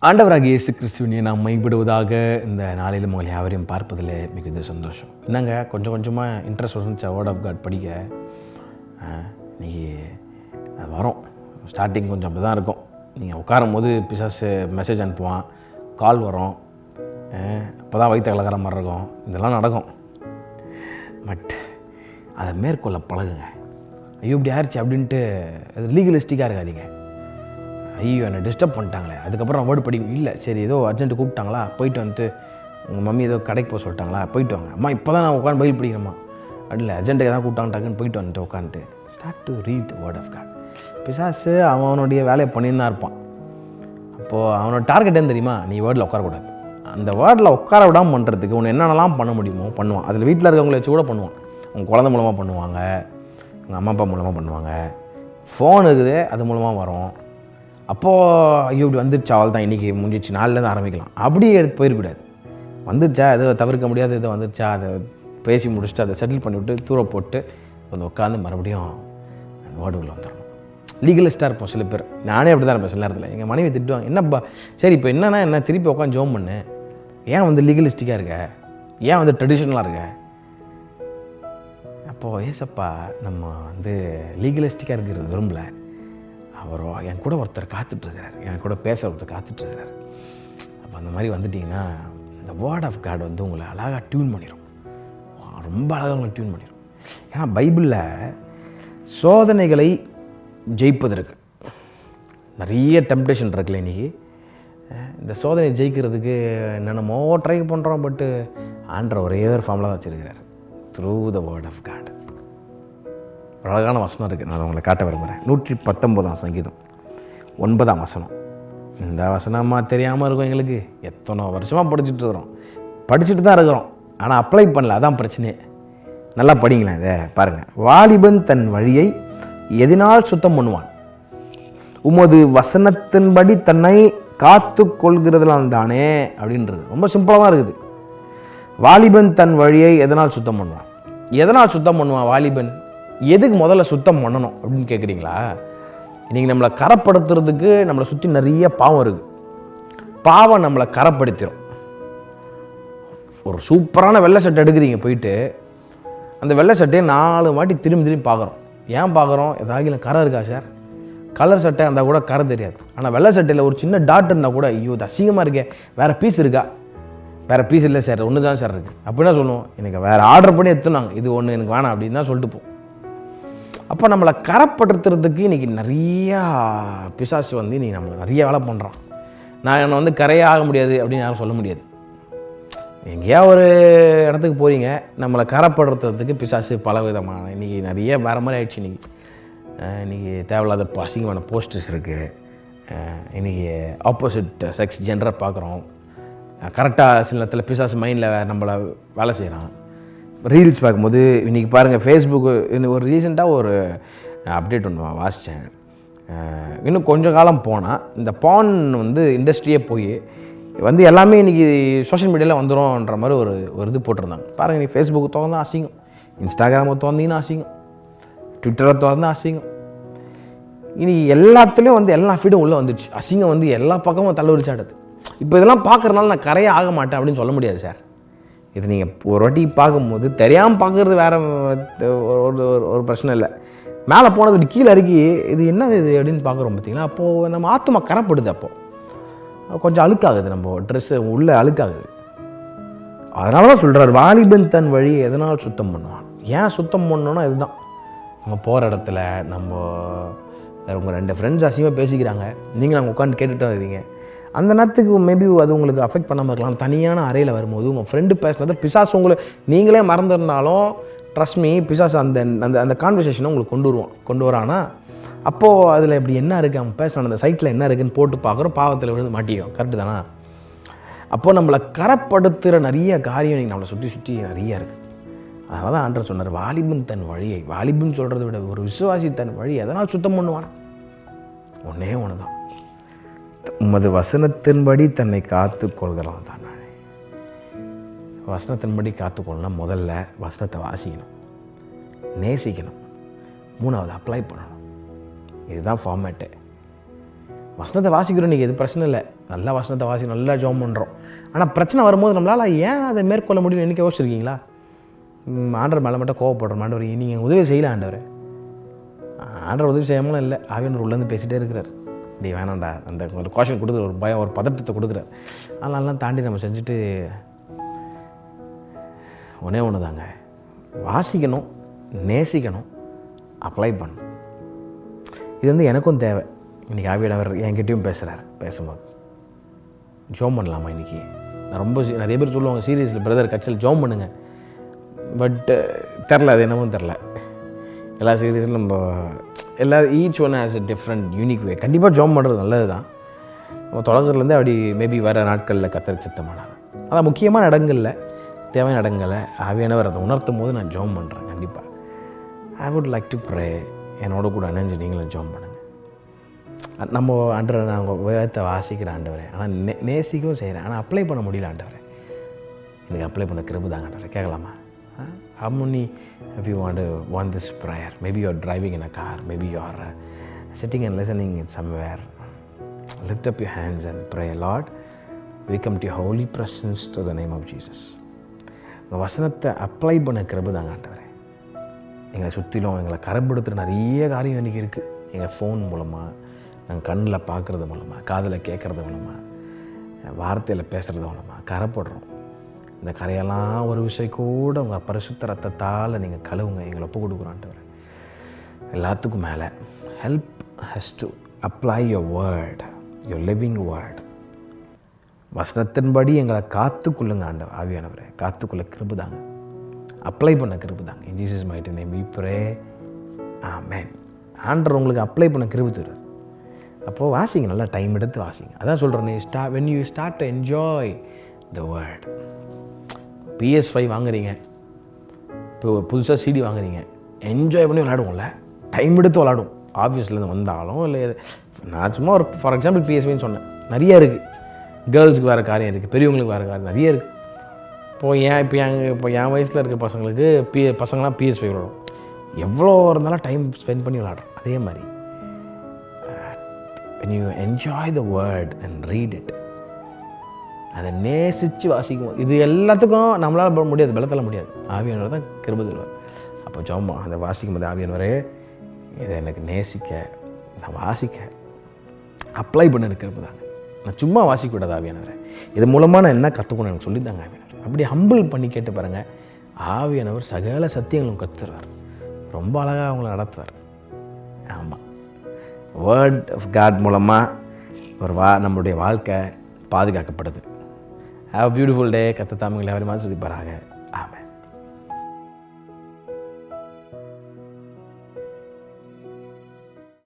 ஆண்டவராகிய இயேசு கிறிஸ்துவினை நாம் மைவிடுவதாக இந்த நாளிலும் உங்களை யாவரையும் பார்ப்பதில் மிகுந்த சந்தோஷம். என்னங்க கொஞ்சம் கொஞ்சமாக இன்ட்ரெஸ்ட் வந்துச்சா வேர்ட் ஆஃப் காட் படிக்க? இன்றைக்கி வரும். ஸ்டார்டிங் கொஞ்சம் அப்படி தான் இருக்கும். நீங்கள் உட்காரும் போது பிசாசு மெசேஜ் அனுப்புவான், கால் வரும், அப்போ தான் வயிற்று கலக்கிற மாதிரி இருக்கும். இதெல்லாம் நடக்கும். பட் அதை மேற்கொள்ள பழகுங்க. ஐயோ இப்படி ஆயிடுச்சு அப்படின்ட்டு அது லீகலிஸ்டிக்காக இருக்காதீங்க. ஐயோ என்னை டிஸ்டர்ப் பண்ணிட்டாங்களே, அதுக்கப்புறம் நான் வேர்டு படிக்க இல்லை, சரி ஏதோ அர்ஜென்ட்டு கூப்பிட்டாங்களா, போயிட்டு வந்துட்டு உங்கள் மம்மி ஏதோ கடைக்கு போக சொல்லிட்டாங்களா, போயிட்டு வாங்க அம்மா, இப்போ தான் நான் உட்காந்து பைபிள் படிக்கிறேம்மா, இல்லை அர்ஜென்ட்டுக்கு தான் கூப்பிட்டாங்கட்டாக்குன்னு போயிட்டு வந்துட்டு உட்காந்துட்டு start to read the word of God. பிசாசு அவனுடைய வேலையை பண்ணின்னு தான் இருப்பான். அப்போது அவனோட டார்கெட் என்ன தெரியுமா? நீ வேர்டில் உட்காரக்கூடாது. அந்த வேர்டில் உட்கார விடாமல் பண்ணுறதுக்கு உன்னை என்னென்னலாம் பண்ண முடியுமோ பண்ணுவான். அதில் வீட்டில் இருக்கவங்கள வச்சு கூட பண்ணுவான். உங்கள் குழந்தை மூலமாக பண்ணுவாங்க, உங்கள் அம்மா அப்பா மூலமாக பண்ணுவாங்க, ஃபோன் இருக்குது அது மூலமாக வரும். அப்போது ஐயோ இப்படி வந்துடுச்சா, அவள் தான் இன்றைக்கி முடிஞ்சிச்சு, நாளிலேருந்து ஆரம்பிக்கலாம் அப்படியே எடுத்து போயிடக்கூடாது. வந்துடுச்சா, எதோ தவிர்க்க முடியாது, எதோ வந்துடுச்சா, அதை பேசி முடிச்சுட்டு அதை செட்டில் பண்ணிவிட்டு தூர போட்டு வந்து உட்காந்து மறுபடியும் வேர்டுக்குள்ளே வந்துடணும். லீகலிஸ்ட்டாக இருப்போம் சில பேர். நானே அப்படி தான் இருப்பேன் சில நேரத்தில். எங்கள் மனைவி திட்டுவாங்க, என்னப்பா சரி இப்போ என்னன்னா என்ன, திருப்பி உட்காந்து ஜோம் பண்ணு, ஏன் வந்து லீகலிஸ்டிக்காக இருக்க, ஏன் வந்து ட்ரெடிஷ்னலாக இருக்க? அப்போது ஏசப்பா நம்ம வந்து லீகலிஸ்டிக்காக இருக்கிறது விரும்பல. அவரோ என் கூட ஒருத்தர் காத்துட்ருக்கிறார், என் கூட பேச ஒருத்தர் காத்துட்ருக்கிறார். அப்போ அந்த மாதிரி வந்துட்டிங்கன்னா இந்த வேர்ட் ஆஃப் காட் வந்து உங்களை அழகாக டியூன் பண்ணிடும். ரொம்ப அழகாக உங்களை டியூன் பண்ணிடும். ஏன்னா பைபிளில் சோதனைகளை ஜெயிப்பதற்கு நிறைய டெம்ப்டேஷன் இருக்குல்ல. இன்றைக்கி இந்த சோதனை ஜெயிக்கிறதுக்கு என்னென்னமோ ட்ரை பண்ணுறோம். பட்டு ஆண்டவர் ஒரே ஒரு ஃபார்மில் தான் வச்சுருக்கிறார், through the word of God. அழகான வசனம் இருக்குது, நான் உங்களை காட்ட விரும்புகிறேன். 119 சங்கீதம் 9 வசனம். இந்த வசனமாக தெரியாமல் இருக்கும் எங்களுக்கு. எத்தனை வருஷமாக படிச்சுட்டு இருக்கிறோம், படிச்சுட்டு தான் இருக்கிறோம், ஆனால் அப்ளை பண்ணல. அதான் பிரச்சனையே. நல்லா படிங்களேன் இதை பாருங்கள். வாலிபன் தன் வழியை எதனால் சுத்தம் பண்ணுவான்? உமது வசனத்தின்படி தன்னை காத்து கொள்கிறதுலாம் தானே அப்படின்றது. ரொம்ப சிம்பிளாக தான் இருக்குது. வாலிபன் தன் வழியை எதனால் சுத்தம் பண்ணுவான்? எதனால் சுத்தம் பண்ணுவான் வாலிபன்? எதுக்கு முதல்ல சுத்தம் பண்ணணும் அப்படின்னு கேட்குறீங்களா? இன்றைக்கி நம்மளை கரப்படுத்துறதுக்கு நம்மளை சுற்றி நிறைய பாவம் இருக்குது. பாவம் நம்மளை கரப்படுத்திடும். ஒரு சூப்பரான வெள்ளை சட்டை எடுக்கிறீங்க, போயிட்டு அந்த வெள்ளை சட்டையை 4 வாட்டி திரும்பி திரும்பி பார்க்குறோம். ஏன் பார்க்குறோம்? ஏதாவது கரை இருக்கா சார்? கலர் சட்டை இருந்தால் கூட கரை தெரியாது. ஆனால் வெள்ளை சட்டையில் ஒரு சின்ன டாட் இருந்தால் கூட ஐயோ இது அசிங்கமாக இருக்கே, வேறு பீஸ் இருக்கா? வேறு பீஸ் இல்லை சார், ஒன்று தான் சார் இருக்குது அப்படின்னா சொல்லுவோம். எனக்கு வேறு ஆர்டர் பண்ணி எடுத்துனாங்க, இது ஒன்று எனக்கு வேணாம் அப்படின்னு தான் சொல்லிட்டு போவோம். அப்போ நம்மளை கரைப்படுத்துறதுக்கு இன்றைக்கி நிறையா பிசாசு வந்து இன்றைக்கி நம்மளை நிறைய வேலை பண்ணுறான். நான் என்னை வந்து கரையே ஆக முடியாது அப்படின்னு யாரும் சொல்ல முடியாது. எங்கேயா ஒரு இடத்துக்கு போகிறீங்க, நம்மளை கரைப்படுத்துறதுக்கு பிசாசு பல விதமான இன்றைக்கி நிறைய வேறு மாதிரி ஆயிடுச்சு. இன்றைக்கி தேவையில்லாத அசிங்கமான போஸ்டர்ஸ் இருக்குது. இன்றைக்கி ஆப்போசிட் செக்ஸ் ஜெண்டரை பார்க்குறோம். கரெக்டாக சில நேரத்தில் பிசாசு மைண்டில் நம்மளை வேலை செய்கிறான். ரீல்ஸ் பார்க்கும்போது இன்றைக்கி பாருங்கள், ஃபேஸ்புக்கு இன்னும் ஒரு ரீசெண்டாக ஒரு அப்டேட் ஒன்று வாசித்தேன். இன்னும் கொஞ்சம் காலம் போனால் இந்த பான் வந்து இண்டஸ்ட்ரியே போய் வந்து எல்லாமே இன்றைக்கி சோஷியல் மீடியாவில் வந்துடும்ன்ற மாதிரி ஒரு இது போட்டிருந்தாங்க. பாருங்கள், நீ ஃபேஸ்புக்கு திறந்தா அசிங்கம், இன்ஸ்டாகிராமை திறந்தீங்கன்னா அசிங்கம், ட்விட்டரை திறந்தா அசிங்கம். இனி எல்லாத்துலேயும் வந்து எல்லா ஃபீடும் உள்ளே வந்துடுச்சு. அசிங்கம் வந்து எல்லா பக்கமும் தள்ளுவரிச்சாடுது. இப்போ இதெல்லாம் பார்க்குறதுனால நான் கரையே ஆக மாட்டேன் அப்படின்னு சொல்ல முடியாது சார். இது நீங்கள் ஒரு வாட்டி பார்க்கும்போது தெரியாமல் பார்க்குறது வேறு ஒரு பிரச்சனை இல்லை. மேலே போனது இப்படி கீழே இறக்கி இது என்னது இது அப்படின்னு பார்க்குறோம் பார்த்தீங்களா? அப்போது நம்ம ஆத்மா கரைப்படுது. அப்போது கொஞ்சம் அழுக்காகுது, நம்ம ட்ரெஸ்ஸு உள்ளே அழுக்காகுது. அதனால தான் சொல்கிறார், வாலிபன் தன் வழி எதனால் சுத்தம் பண்ணுவான். ஏன் சுத்தம் பண்ணணுன்னா இதுதான். நம்ம போகிற இடத்துல நம்ம உங்கள் 2 ஃப்ரெண்ட்ஸ் அசிங்கமாக பேசிக்கிறாங்க, நீங்கள் அங்கே உட்காந்து கேட்டுகிட்டு இருக்கீங்க. அந்த நேரத்துக்கு மேபி அது உங்களுக்கு அஃபெக்ட் பண்ணாமல் இருக்கலாம். தனியான அறையில் வரும்போது உங்கள் ஃப்ரெண்டு பேசினது பிசாசு உங்களை நீங்களே மறந்துருந்தாலும் ட்ரஸ்ட் மீ, பிசாசு அந்த அந்த அந்த கான்வர்சேஷனை உங்களுக்கு கொண்டு வரானா. அப்போது அதில் இப்படி என்ன இருக்குது, அவன் பேசின அந்த சைட்டில் என்ன இருக்குதுன்னு போட்டு பார்க்குறோம், பாவத்தில் விழுந்து மாட்டிக்கும். கரெக்டு தானா? அப்போது நம்மளை கரப்படுத்துகிற நிறைய காரியம் நீங்கள் நம்மளை சுற்றி நிறைய இருக்குது. அதனால தான் ஆண்டவர் சொன்னார், வாலிபன் தன் வழியை. வாலிபன் சொல்கிறத விட ஒரு விசுவாசி தன் வழி எதனால் சுத்தம் பண்ணுவான்? ஒன்றே ஒன்று தான், உமது வசனத்தின்படி தன்னை காத்து கொள்கிறான் தான். வசனத்தின்படி காத்துக்கொள்ளணும். முதல்ல வசனத்தை வாசிக்கணும், நேசிக்கணும், 3வது அப்ளை பண்ணணும். இதுதான் ஃபார்மேட்டு. வசனத்தை வாசிக்கிறோம், நீங்கள் எது பிரச்சனை இல்லை. நல்லா வசனத்தை வாசி, நல்லா ஜெபம் பண்ணுறோம். ஆனால் பிரச்சனை வரும்போது நம்மளால் ஏன் அதை மேற்கொள்ள முடியும் என்றைக்கு யோசிச்சிருக்கீங்களா? ஆண்டவர் மேலே மட்டும் கோவப்படுற ஆண்டவர் நீங்கள் உதவி செய்யல ஆண்டவர். ஆண்டவர் உதவி செய்யாமலும் இல்லை, ஆவியானவர் உள்ளேருந்து பேசிகிட்டே இருக்கிறார். இப்படி வேணாண்டா அந்த ஒரு கோஷன் கொடுக்குற, ஒரு பயம், ஒரு பதட்டத்தை கொடுக்குறார். அதனாலாம் தாண்டி நம்ம செஞ்சுட்டு ஒன்றே ஒன்று தாங்க, வாசிக்கணும், நேசிக்கணும், அப்ளை பண்ணணும். இது வந்து எனக்கும் தேவை. இன்றைக்கி ஆவியானவர் என்கிட்டையும் பேசுகிறார். பேசும்போது ஜோம் பண்ணலாமா இன்றைக்கி? நான் ரொம்ப நிறைய பேர் சொல்லுவாங்க சீரியஸில் பிரதர் கட்சியில் ஜோம் பண்ணுங்க, பட் தெரில, அது என்னமோ தெரில. எல்லா சீரியஸிலும் நம்ம எல்லோரும் each one has a different unique வே. கண்டிப்பாக ஜோம் பண்ணுறது நல்லது தான். நம்ம தொடங்குறதுலேருந்து அப்படி மேபி வர நாட்களில் கத்தருக்கு சித்தமானாங்க. அதான் முக்கியமான இடங்களில், தேவையான இடங்களை ஆவியானவர் அதை உணர்த்தும் போது நான் ஜோம் பண்ணுறேன். கண்டிப்பாக I would like to pray. என்னோட கூட இணைஞ்சு நீங்களும் ஜோம் பண்ணுங்கள். நம்ம ஆண்டவரை நாங்கள் வேதத்தை வாசிக்கிற ஆண்டவரே, ஆனால் நேசிக்கவும் செய்கிறேன், ஆனால் அப்ளை பண்ண முடியல ஆண்டவரே. எனக்கு அப்ளை பண்ண கிருபை தாங்க ஆண்டவரே. கேட்கலாமா? How many of you want this prayer? Maybe you are driving in a car, maybe you are sitting and listening somewhere. Lift up your hands and pray. Lord, we come to your holy presence to the name of Jesus. உங்கள் வசனத்தை apply பண்ண கிருபை தாங்க ஆண்டவரே. எங்களை சுற்றிலும் எங்களை கரைப்படுத்துகிற நிறைய காரியம் இன்றைக்கி இருக்குது. எங்கள் ஃபோன் மூலமாக, நாங்கள் கண்ணில் பார்க்குறது மூலமாக, காதில் கேட்குறது மூலமாக, வார்த்தையில் பேசுகிறது மூலமாக கரைப்படுறோம். இந்த கரையெல்லாம் ஒரு விஷயம் கூட உங்கள் பரிசுத்த ரத்தத்தால் நீங்கள் கழுவுங்க, எங்களை ஒப்பு கொடுக்குறோன்ட்டு. எல்லாத்துக்கும் மேலே help has to apply your word, your living word. வசனத்தின்படி எங்களை காத்துக்கொள்ளுங்க ஆண்டவர். ஆவியானவரே, காத்துக்குள்ள கிருபை தாங்க, அப்ளை பண்ண கிருபை தாங்க. In Jesus mighty name we pray, amen. ஆண்டவர் உங்களுக்கு அப்ளை பண்ண கிருபை தருவார். அப்போது வாசிங்க, நல்லா டைம் எடுத்து வாசிங்க. அதான் சொல்கிறேன், when you start to enjoy the word. PS5 வாங்குறீங்க, இப்போ புதுசாக CD வாங்குறீங்க, என்ஜாய் பண்ணி விளாடுவோம்ல, டைம் எடுத்து விளாடுவோம். ஆஃபீஸ்லேருந்து வந்தாலும் இல்லை, நான் சும்மா ஒரு ஃபார் எக்ஸாம்பிள் PS5 சொன்னேன். நிறைய இருக்குது, கேர்ள்ஸுக்கு வேறு காரியம் இருக்குது, பெரியவங்களுக்கு வேறு காரியம் நிறைய இருக்குது. இப்போ என் வயசில் இருக்க பசங்களுக்கு பசங்களாம் PS5 விளாடும். எவ்வளோ இருந்தாலும் டைம் ஸ்பெண்ட் பண்ணி விளாடுறோம். அதே மாதிரி when you enjoy the word and read it, அதை நேசித்து வாசிக்கும். இது எல்லாத்துக்கும் நம்மளால் முடியாது, பலத்தால் முடியாது. ஆவியானவர் தான் கிருபை தருவார். அப்போ ஜெபம் அதை வாசிக்கும் போது, ஆவியானவரே இதை எனக்கு நேசிக்க, நான் வாசிக்க அப்ளை பண்ண கிருபை தாங்க. நான் சும்மா வாசிக்கூடாது ஆவியானவரே, இது மூலமாக நான் என்ன கற்றுக்கணும் எனக்கு சொல்லித்தாங்க ஆவியானவர். அப்படி ஹம்பிள் பண்ணி கேட்டு பாருங்கள், ஆவியானவர் சகல சத்தியங்களும் கற்றுருவார். ரொம்ப அழகாக அவங்கள நடத்துவார். ஆமாம், வேர்ட் ஆஃப் காட் மூலமாக நம்மளுடைய வாழ்க்கை பாதுகாக்கப்படுது. Have a beautiful day. கர்த்தர் தாமே உங்களை எல்லாரையும் ஆசீர்வதிப்பாராக. ஆமென்.